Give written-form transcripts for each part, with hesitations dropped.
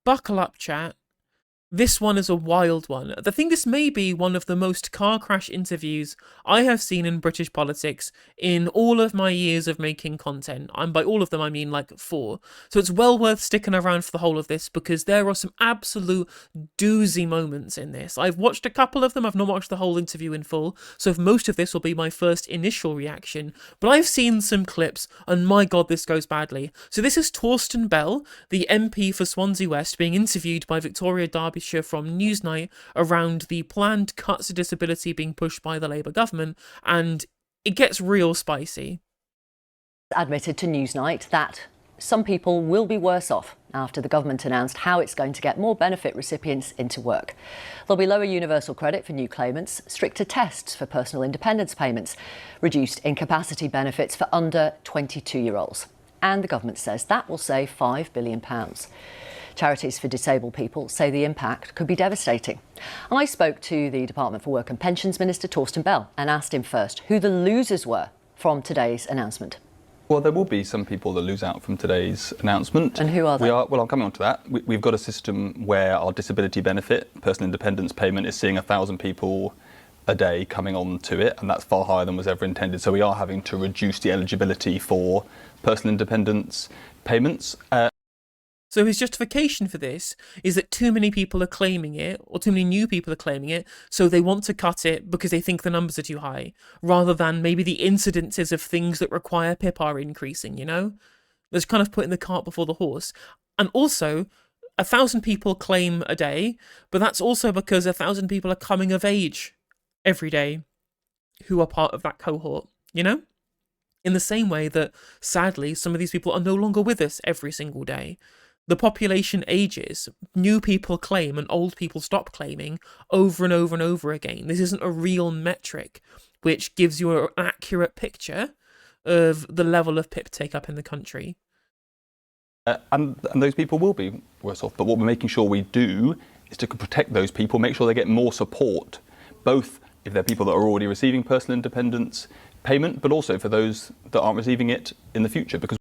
buckle up, chat. This one is a wild one. I think this may be one of the most car crash interviews I have seen in British politics in all of my years of making content. And by all of them, I mean like 4. So it's well worth sticking around for the whole of this because there are some absolute doozy moments in this. I've watched a couple of them. I've not watched the whole interview in full. So most of this will be my first initial reaction. But I've seen some clips and my God, this goes badly. So this is Torsten Bell, the MP for Swansea West, being interviewed by Victoria Derbyshire from Newsnight around the planned cuts to disability being pushed by the Labour government, and it gets real spicy. Admitted to Newsnight that some people will be worse off after the government announced how it's going to get more benefit recipients into work. There'll be lower universal credit for new claimants, stricter tests for personal independence payments, reduced incapacity benefits for under 22-year-olds. And the government says that will save £5 billion. Charities for disabled people say the impact could be devastating. I spoke to the Department for Work and Pensions Minister Torsten Bell and asked him first who the losers were from today's announcement. Well, there will be some people that lose out from today's announcement. And who are they? Well, I'm coming on to that. We've got a system where our disability benefit, personal independence payment, is seeing 1,000 people a day coming on to it, and that's far higher than was ever intended. So we are having to reduce the eligibility for personal independence payments. So his justification for this is that too many people are claiming it, or too many new people are claiming it, so they want to cut it because they think the numbers are too high, rather than maybe the incidences of things that require PIP are increasing, you know? There's kind of putting the cart before the horse. And also, 1,000 people claim a day, but that's also because 1,000 people are coming of age every day who are part of that cohort, you know? In the same way that, sadly, some of these people are no longer with us every single day. The population ages, new people claim and old people stop claiming over and over and over again. This isn't a real metric which gives you an accurate picture of the level of PIP take-up in the country. And those people will be worse off. But what we're making sure we do is to protect those people, make sure they get more support, both if they're people that are already receiving personal independence payment, but also for those that aren't receiving it in the future. Because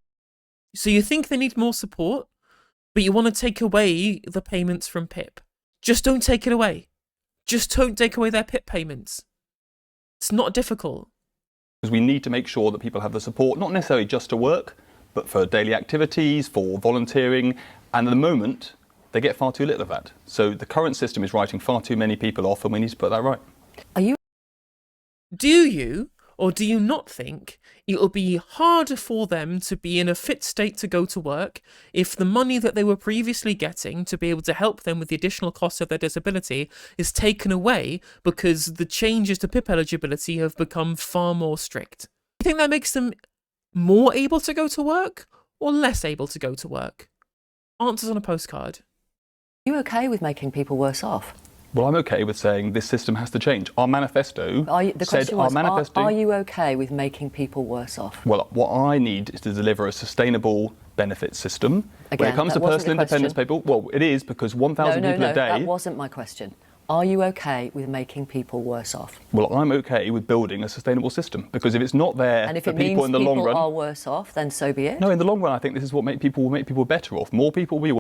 So you think they need more support? But you want to take away the payments from PIP. Just don't take it away. Just don't take away their PIP payments. It's not difficult. Because we need to make sure that people have the support, not necessarily just to work, but for daily activities, for volunteering. And at the moment, they get far too little of that. So the current system is writing far too many people off, and we need to put that right. Do you, or do you not think it'll be harder for them to be in a fit state to go to work if the money that they were previously getting to be able to help them with the additional costs of their disability is taken away because the changes to PIP eligibility have become far more strict? Do you think that makes them more able to go to work or less able to go to work? Answers on a postcard. Are you okay with making people worse off? Well, I'm okay with saying this system has to change. Our manifesto said our manifesto... Are you okay with making people worse off? Well, what I need is to deliver a sustainable benefit system. Again, when it comes to personal independence people, well, it is because 1,000 people a day... that wasn't my question. Are you okay with making people worse off? Well, I'm okay with building a sustainable system because if it's not there for people in the long run... And if it means people are worse off, then so be it. No, in the long run, I think this is what will make people better off. More people will be...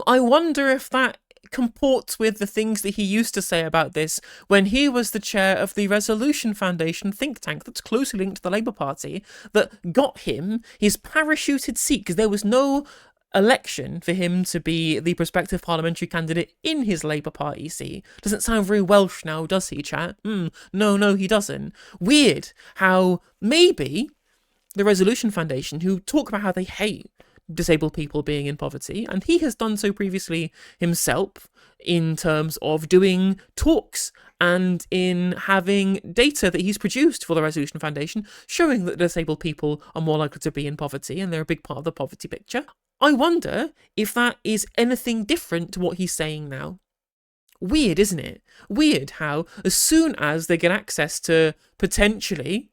I wonder if that comports with the things that he used to say about this when he was the chair of the Resolution Foundation think tank that's closely linked to the Labour Party that got him his parachuted seat because there was no election for him to be the prospective parliamentary candidate in his Labour Party seat. Doesn't sound very Welsh now, does he, chat? No, he doesn't. Weird how maybe the Resolution Foundation, who talk about how they hate disabled people being in poverty, and he has done so previously himself in terms of doing talks and in having data that he's produced for the Resolution Foundation showing that disabled people are more likely to be in poverty and they're a big part of the poverty picture. I wonder if that is anything different to what he's saying now. Weird, isn't it? Weird how as soon as they get access to potentially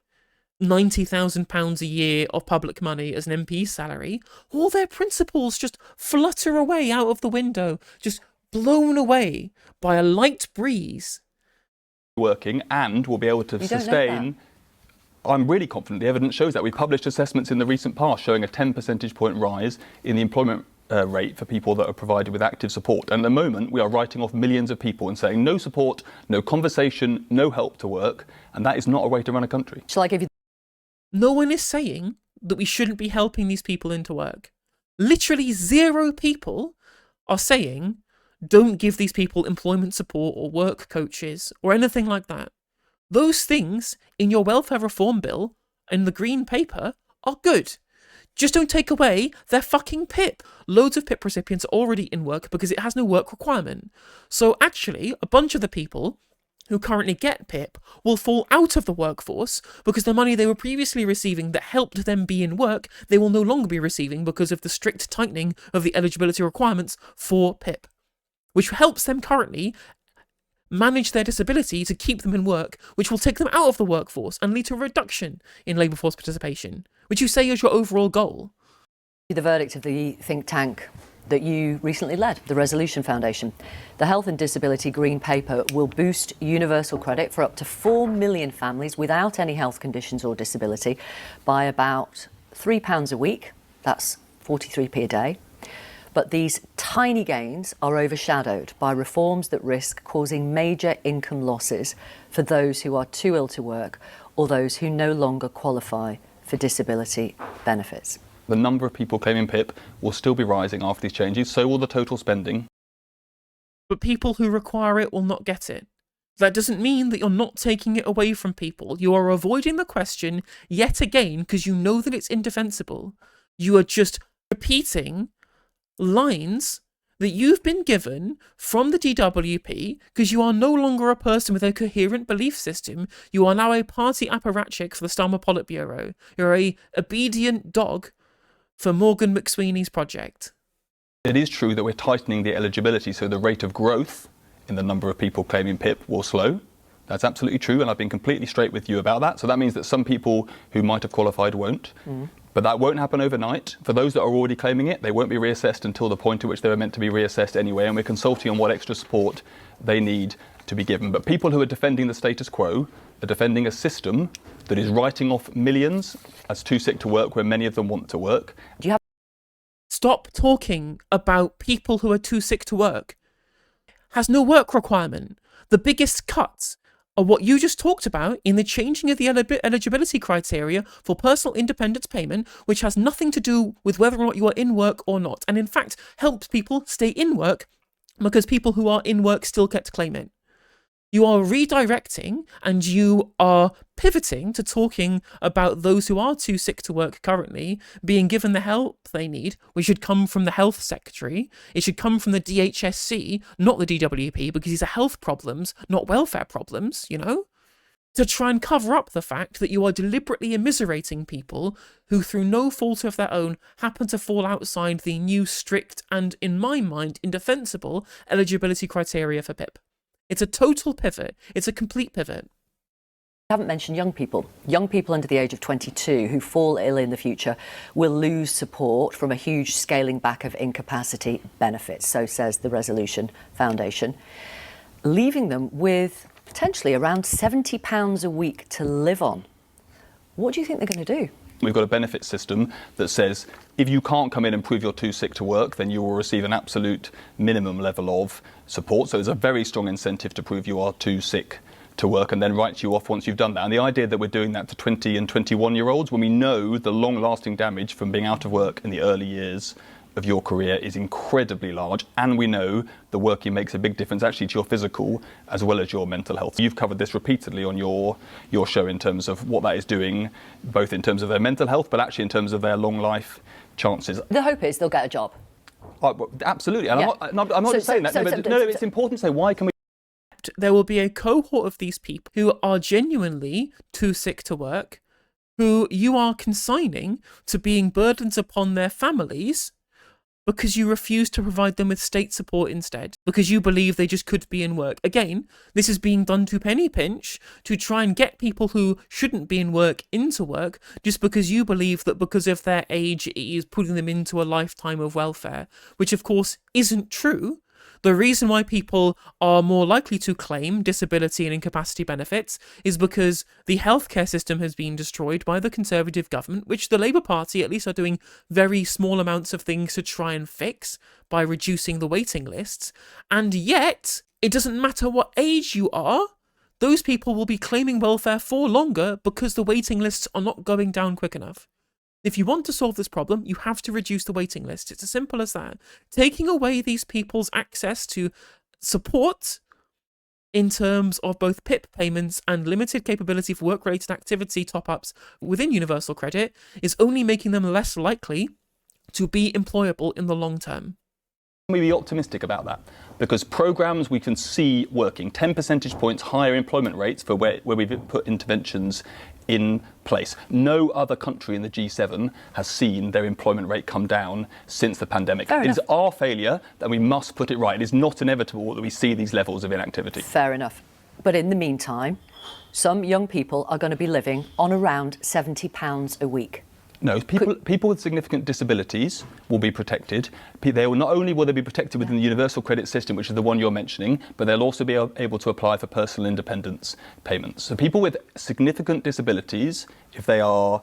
£90,000 a year of public money as an MP salary, all their principles just flutter away out of the window, just blown away by a light breeze. Working and will be able to sustain... I'm really confident the evidence shows that. We published assessments in the recent past showing a 10 percentage point rise in the employment rate for people that are provided with active support. And at the moment, we are writing off millions of people and saying no support, no conversation, no help to work. And that is not a way to run a country. Shall I give you... No one is saying that we shouldn't be helping these people into work. Literally 0 people are saying don't give these people employment support or work coaches or anything like that. Those things in your welfare reform bill and the green paper are good. Just don't take away their fucking PIP. Loads of PIP recipients are already in work because it has no work requirement. So actually, a bunch of the people who currently get PIP will fall out of the workforce because the money they were previously receiving that helped them be in work, they will no longer be receiving because of the strict tightening of the eligibility requirements for PIP, which helps them currently manage their disability to keep them in work, which will take them out of the workforce and lead to a reduction in labour force participation, which you say is your overall goal. The verdict of the think tank that you recently led, the Resolution Foundation. The Health and Disability Green Paper will boost universal credit for up to 4 million families without any health conditions or disability by about £3 a week. That's 43p a day. But these tiny gains are overshadowed by reforms that risk causing major income losses for those who are too ill to work or those who no longer qualify for disability benefits. The number of people claiming PIP will still be rising after these changes, so will the total spending. But people who require it will not get it. That doesn't mean that you're not taking it away from people. You are avoiding the question yet again because you know that it's indefensible. You are just repeating lines that you've been given from the DWP because you are no longer a person with a coherent belief system. You are now a party apparatchik for the Starmer Politburo. You're a obedient dog for Morgan McSweeney's project. It is true that we're tightening the eligibility, so the rate of growth in the number of people claiming PIP will slow. That's absolutely true, and I've been completely straight with you about that. So that means that some people who might have qualified won't. But that won't happen overnight. For those that are already claiming it, they won't be reassessed until the point at which they were meant to be reassessed anyway, and we're consulting on what extra support they need to be given. But people who are defending the status quo are defending a system that is writing off millions as too sick to work when many of them want to work. Stop talking about people who are too sick to work. Has no work requirement. The biggest cuts are what you just talked about in the changing of the eligibility criteria for personal independence payment, which has nothing to do with whether or not you are in work or not, and in fact helps people stay in work because people who are in work still get to claim it. You are redirecting and you are pivoting to talking about those who are too sick to work currently being given the help they need, which should come from the health secretary. It should come from the DHSC, not the DWP, because these are health problems, not welfare problems, you know? To try and cover up the fact that you are deliberately immiserating people who, through no fault of their own, happen to fall outside the new strict and, in my mind, indefensible eligibility criteria for PIP. It's a total pivot. It's a complete pivot. I haven't mentioned young people. Young people under the age of 22 who fall ill in the future will lose support from a huge scaling back of incapacity benefits, so says the Resolution Foundation, leaving them with potentially around £70 a week to live on. What do you think they're going to do? We've got a benefit system that says if you can't come in and prove you're too sick to work, then you will receive an absolute minimum level of support. So there's a very strong incentive to prove you are too sick to work and then write you off once you've done that. And the idea that we're doing that to 20 and 21-year-olds when we know the long-lasting damage from being out of work in the early years of your career is incredibly large, and we know the working makes a big difference actually to your physical as well as your mental health. You've covered this repeatedly on your show in terms of what that is doing, both in terms of their mental health, but actually in terms of their long life chances. The hope is they'll get a job. Absolutely, and Yeah. I'm not just saying that. No, it's important to say why can we. There will be a cohort of these people who are genuinely too sick to work, who you are consigning to being burdens upon their families because you refuse to provide them with state support instead, because you believe they just could be in work. Again, this is being done to penny pinch to try and get people who shouldn't be in work into work just because you believe that because of their age it is putting them into a lifetime of welfare, which of course isn't true. The reason why people are more likely to claim disability and incapacity benefits is because the healthcare system has been destroyed by the Conservative government, which the Labour Party at least are doing very small amounts of things to try and fix by reducing the waiting lists. And yet, it doesn't matter what age you are, those people will be claiming welfare for longer because the waiting lists are not going down quick enough. If you want to solve this problem, you have to reduce the waiting list. It's as simple as that. Taking away these people's access to support in terms of both PIP payments and limited capability for work-related activity top-ups within universal credit is only making them less likely to be employable in the long term. We be optimistic about that because programs we can see working, 10 percentage points higher employment rates for where we've put interventions in place. No other country in the G7 has seen their employment rate come down since the pandemic. It is our failure that we must put it right. It is not inevitable that we see these levels of inactivity. Fair enough. But in the meantime, some young people are going to be living on around £70 a week. No, people with significant disabilities will be protected. They will not only will they be protected within the universal credit system, which is the one you're mentioning, but they'll also be able to apply for personal independence payments. So people with significant disabilities, if they are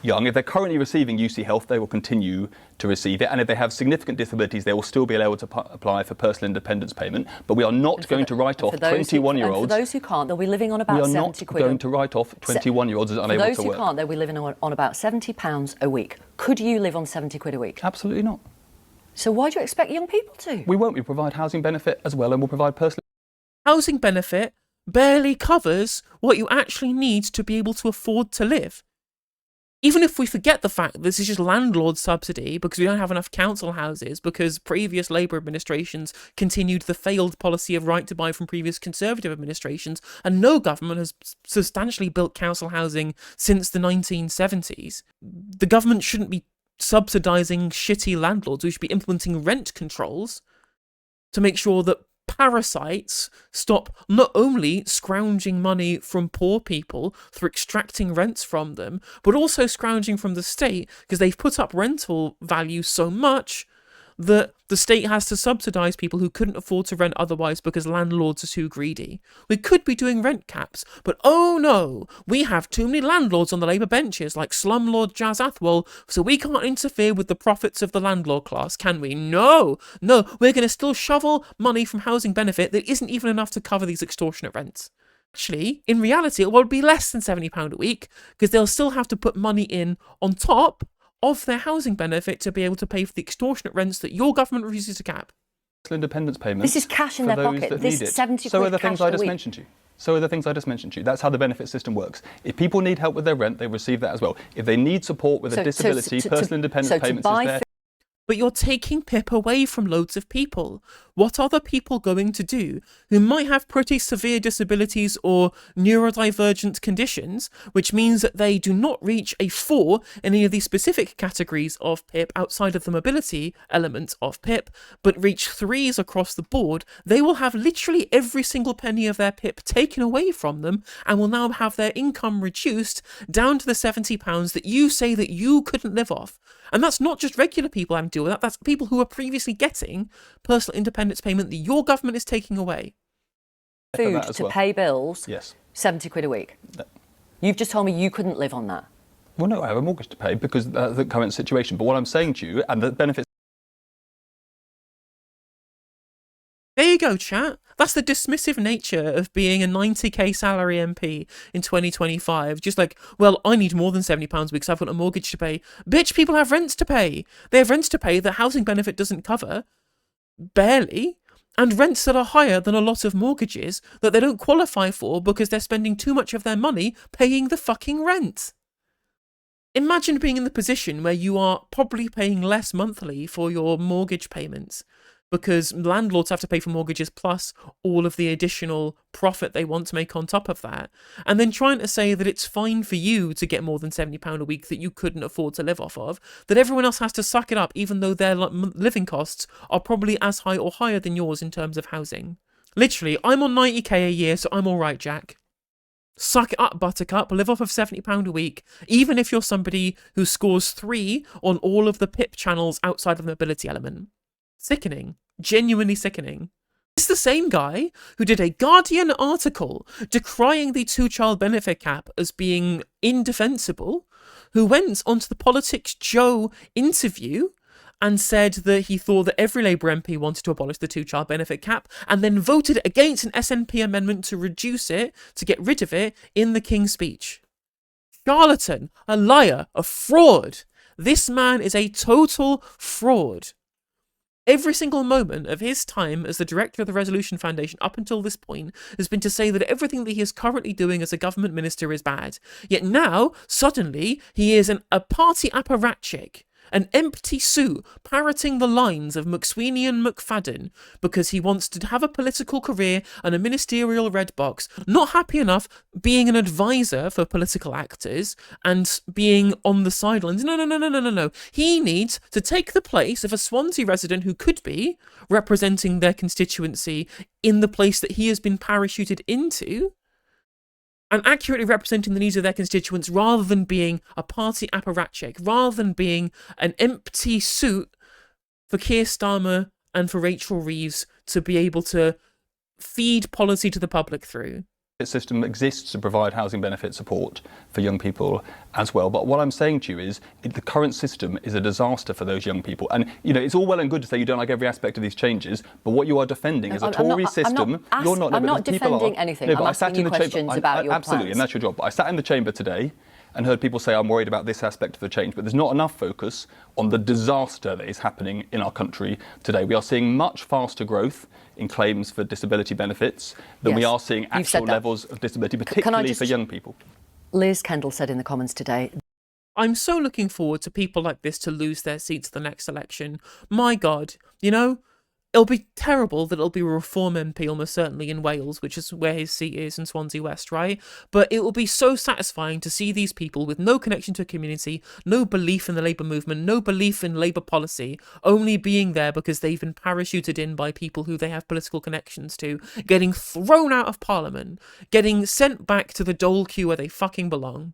young, if they're currently receiving UC Health, they will continue to receive it. And if they have significant disabilities, they will still be able to apply for personal independence payment. But we are not going to write off 21-year-olds. For those who can't, they'll be living on about 70 quid. We are not going to write off 21-year-olds as unable to work. For those who can't, they'll be living on about £70 a week. Could you live on 70 quid a week? Absolutely not. So why do you expect young people to? We won't. We provide housing benefit as well, and we'll provide personal... Housing benefit barely covers what you actually need to be able to afford to live. Even if we forget the fact that this is just landlord subsidy because we don't have enough council houses, because previous Labour administrations continued the failed policy of right to buy from previous Conservative administrations, and no government has substantially built council housing since the 1970s, the government shouldn't be subsidising shitty landlords. We should be implementing rent controls to make sure that parasites stop not only scrounging money from poor people through extracting rents from them, but also scrounging from the state because they've put up rental value so much that the state has to subsidise people who couldn't afford to rent otherwise because landlords are too greedy. We could be doing rent caps, but oh no, we have too many landlords on the Labour benches like slumlord Jazz Athwal, so we can't interfere with the profits of the landlord class, can we? No, we're going to still shovel money from housing benefit that isn't even enough to cover these extortionate rents. Actually, in reality, it will be less than £70 a week because they'll still have to put money in on top of their housing benefit to be able to pay for the extortionate rents that your government refuses to cap. Independence payments. This is cash in their pocket. This is 70 so quid are the cash things I just a week. mentioned to you. So are the things I just mentioned to you. That's how the benefit system works. If people need help with their rent, they receive that as well. If they need support with a disability, personal independence payments is there. But you're taking PIP away from loads of people. What are the people going to do who might have pretty severe disabilities or neurodivergent conditions, which means that they do not reach a 4 in any of these specific categories of PIP outside of the mobility element of PIP, but reach 3s across the board? They will have literally every single penny of their PIP taken away from them and will now have their income reduced down to the £70 that you say that you couldn't live off. And that's not just regular people having to deal with that, that's people who are previously getting personal independence payment that your government is taking away. Food to pay bills, yes. 70 quid a week. You've just told me you couldn't live on that. Well, no, I have a mortgage to pay because of the current situation. But what I'm saying to you, and the benefits... There you go, chat. That's the dismissive nature of being a 90k salary MP in 2025. Just like, well, I need more than £70 a week, so I've got a mortgage to pay. Bitch, people have rents to pay. They have rents to pay that housing benefit doesn't cover. Barely. And rents that are higher than a lot of mortgages that they don't qualify for because they're spending too much of their money paying the fucking rent. Imagine being in the position where you are probably paying less monthly for your mortgage payments because landlords have to pay for mortgages plus all of the additional profit they want to make on top of that. And then trying to say that it's fine for you to get more than £70 a week that you couldn't afford to live off of, that everyone else has to suck it up even though their living costs are probably as high or higher than yours in terms of housing. Literally, I'm on 90k a year, so I'm all right, Jack. Suck it up, buttercup, live off of £70 a week, even if you're somebody who scores 3 on all of the PIP channels outside of the mobility element. Sickening. genuinely sickening. It's the same guy who did a Guardian article decrying the two-child benefit cap as being indefensible, who went onto the Politics Joe interview and said that he thought that every Labour MP wanted to abolish the two-child benefit cap, and then voted against an SNP amendment to reduce it, to get rid of it, in the King's Speech. Charlatan, a liar, a fraud. This man is a total fraud. Every single moment of his time as the director of the Resolution Foundation up until this point has been to say that everything that he is currently doing as a government minister is bad. Yet now, suddenly, he is a party apparatchik, an empty suit parroting the lines of McSweeney and McFadden because he wants to have a political career and a ministerial red box, not happy enough being an advisor for political actors and being on the sidelines. No. He needs to take the place of a Swansea resident who could be representing their constituency in the place that he has been parachuted into, and accurately representing the needs of their constituents rather than being a party apparatchik, rather than being an empty suit for Keir Starmer and for Rachel Reeves to be able to feed policy to the public through. The system exists to provide housing benefit support for young people as well. But what I'm saying to you is the current system is a disaster for those young people. And, you know, it's all well and good to say you don't like every aspect of these changes, but what you are defending is a Tory system. I'm not defending anything. No, but I'm asking you questions about your absolutely, plans. and that's your job. But I sat in the chamber today and heard people say I'm worried about this aspect of the change, but there's not enough focus on the disaster that is happening in our country today. We are seeing much faster growth in claims for disability benefits than we are seeing actual levels of disability, particularly for young people. Liz Kendall said in the Commons today, I'm so looking forward to people like this to lose their seats at the next election. My God, you know, it'll be terrible that it'll be a Reform MP almost certainly in Wales, which is where his seat is in Swansea West, right? But it will be so satisfying to see these people with no connection to a community, no belief in the Labour movement, no belief in Labour policy, only being there because they've been parachuted in by people who they have political connections to, getting thrown out of Parliament, getting sent back to the dole queue where they fucking belong.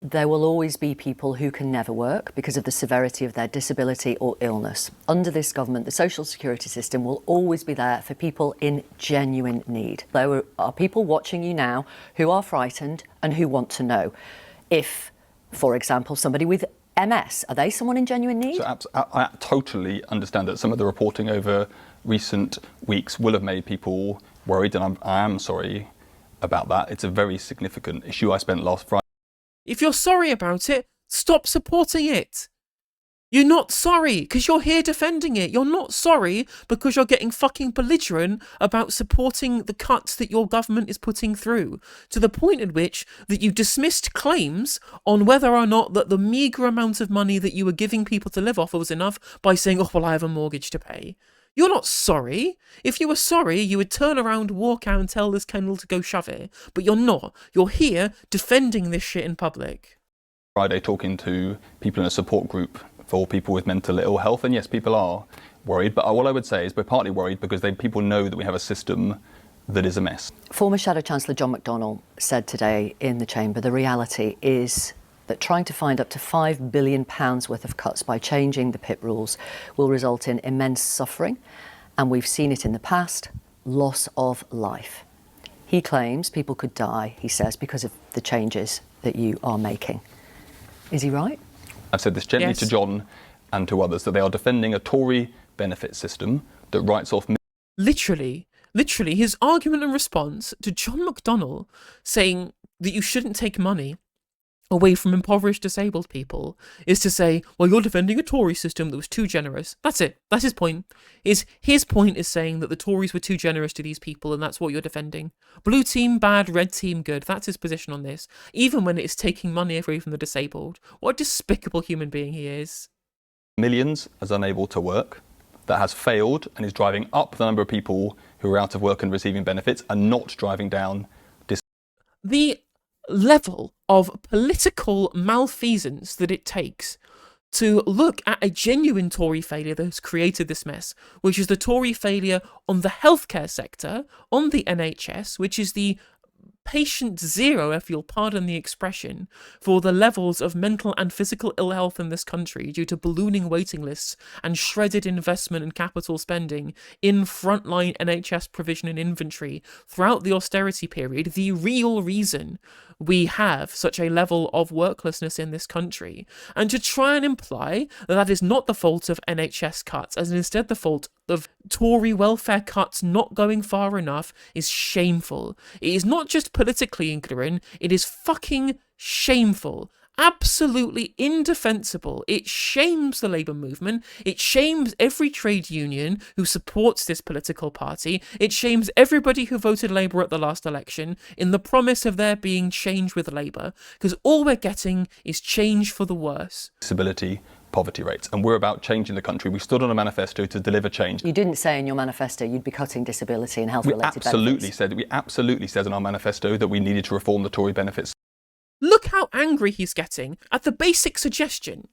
there will always be people who can never work because of the severity of their disability or illness. Under this government, the social security system will always be there for people in genuine need. There are people watching you now who are frightened and who want to know if, for example, somebody with MS, are they someone in genuine need? So I totally understand that some of the reporting over recent weeks will have made people worried, and I am sorry about that. It's a very significant issue. I spent last Friday. If you're sorry about it, stop supporting it. You're not sorry because you're here defending it. You're not sorry because you're getting fucking belligerent about supporting the cuts that your government is putting through, to the point at which that you dismissed claims on whether or not that the meagre amount of money that you were giving people to live off was enough by saying, oh, well, I have a mortgage to pay. You're not sorry. If you were sorry, you would turn around, walk out and tell this Kendall to go shove it. But you're not. You're here defending this shit in public. Friday talking to people in a support group for people with mental ill health, and yes, people are worried, but what I would say is we're partly worried because people know that we have a system that is a mess. Former Shadow Chancellor John McDonnell said today in the Chamber the reality is that trying to find up to £5 billion worth of cuts by changing the PIP rules will result in immense suffering, and we've seen it in the past, loss of life. He claims people could die, he says, because of the changes that you are making. Is he right? I've said this gently to John and to others, that they are defending a Tory benefit system that writes off... Literally, his argument and response to John McDonnell saying that you shouldn't take money away from impoverished disabled people is to say, well, you're defending a Tory system that was too generous. That's it. That's his point. His point is saying that the Tories were too generous to these people, and that's what you're defending. Blue team bad, red team good. That's his position on this. Even when it is taking money away from the disabled. What a despicable human being he is. Millions as unable to work, that has failed and is driving up the number of people who are out of work and receiving benefits and not driving down the level of political malfeasance that it takes to look at a genuine Tory failure that has created this mess, which is the Tory failure on the healthcare sector, on the NHS, which is the patient zero, if you'll pardon the expression, for the levels of mental and physical ill health in this country due to ballooning waiting lists and shredded investment and capital spending in frontline NHS provision and inventory throughout the austerity period, the real reason we have such a level of worklessness in this country. And to try and imply that that is not the fault of NHS cuts, as instead the fault of Tory welfare cuts not going far enough, is shameful. It is not just politically ignorant, it is fucking shameful. Absolutely indefensible. It shames the Labour movement. It shames every trade union who supports this political party. It shames everybody who voted Labour at the last election in the promise of there being change with Labour, because all we're getting is change for the worse. Disability, poverty rates, and we're about changing the country. We stood on a manifesto to deliver change. You didn't say in your manifesto you'd be cutting disability and health-related benefits. We absolutely said in our manifesto that we needed to reform the Tory benefits. Look how angry he's getting at the basic suggestion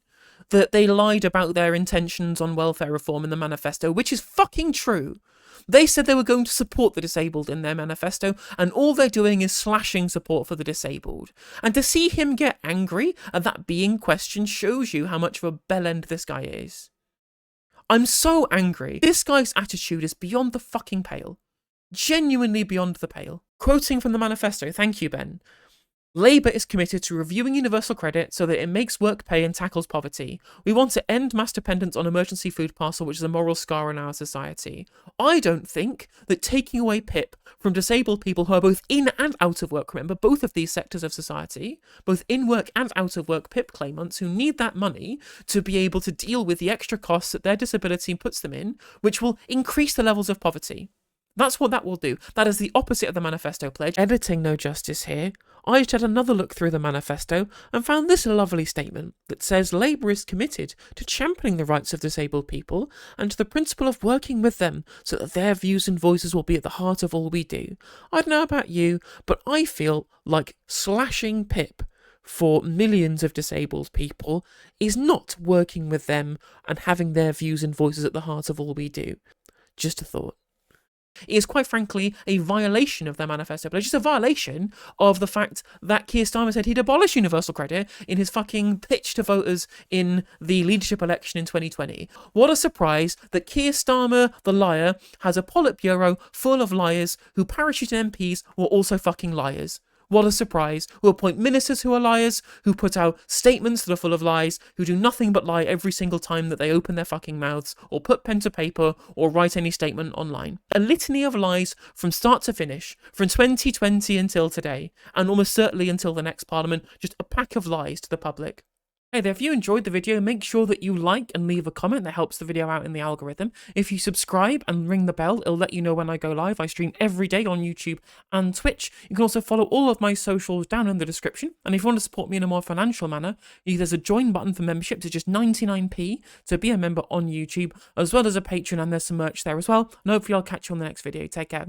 that they lied about their intentions on welfare reform in the manifesto, which is fucking true. They said they were going to support the disabled in their manifesto, and all they're doing is slashing support for the disabled. And to see him get angry at that being questioned shows you how much of a bellend this guy is. I'm so angry. This guy's attitude is beyond the fucking pale. Genuinely beyond the pale. Quoting from the manifesto, thank you, Ben. Labour is committed to reviewing universal credit so that it makes work pay and tackles poverty. We want to end mass dependence on emergency food parcel, which is a moral scar in our society. I don't think that taking away PIP from disabled people who are both in and out of work, remember, both of these sectors of society, both in work and out of work PIP claimants who need that money to be able to deal with the extra costs that their disability puts them in, which will increase the levels of poverty. That's what that will do. That is the opposite of the manifesto pledge. Editing no justice here. I just had another look through the manifesto and found this lovely statement that says Labour is committed to championing the rights of disabled people and to the principle of working with them so that their views and voices will be at the heart of all we do. I don't know about you, but I feel like slashing PIP for millions of disabled people is not working with them and having their views and voices at the heart of all we do. Just a thought. It is quite frankly a violation of their manifesto pledge. It's a violation of the fact that Keir Starmer said he'd abolish universal credit in his fucking pitch to voters in the leadership election in 2020. What a surprise that Keir Starmer, the liar, has a Politburo full of liars who parachuted MPs who are also fucking liars. What a surprise. Who appoint ministers who are liars, who put out statements that are full of lies, who do nothing but lie every single time that they open their fucking mouths, or put pen to paper, or write any statement online. A litany of lies from start to finish, from 2020 until today, and almost certainly until the next parliament, just a pack of lies to the public. Hey there, if you enjoyed the video, make sure that you like and leave a comment. That helps the video out in the algorithm. If you subscribe and ring the bell, it'll let you know when I go live. I stream every day on YouTube and Twitch. You can also follow all of my socials down in the description. And if you want to support me in a more financial manner, there's a join button for memberships. It's just 99p to be a member on YouTube, as well as a Patreon, and there's some merch there as well. And hopefully I'll catch you on the next video. Take care.